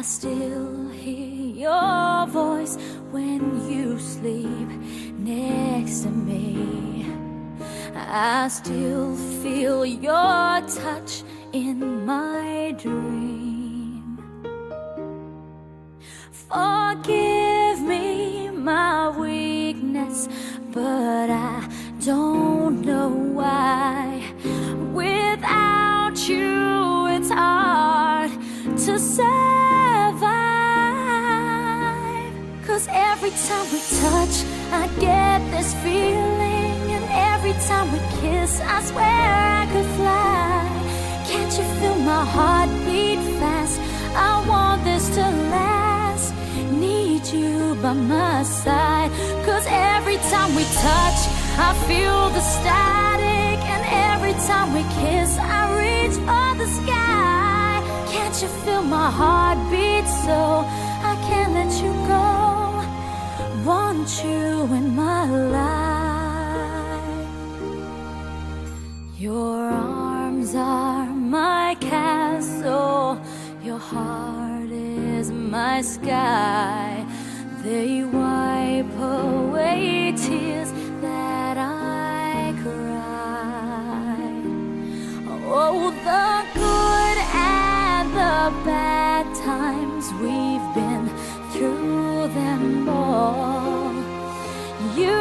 I still hear your voice when you sleep next to me. I still feel your touch in my dream. Forgive me my weakness, but I don't know why. Without you, it's hard to survive. 'Cause every time we touch, I get this feeling, and every time we kiss, I swear I could fly. Can't you feel my heart beat fast? I want this to last. Need you by my side. 'Cause every time we touch, I feel the static, and every time we kiss, I reach for the sky. Can't you feel my heart beat so I can't let you go? Want you in my life. Your arms are my castle, your heart is my sky. They wipe away tears that I cried. Oh, the good and the bad times, we've been through them all. You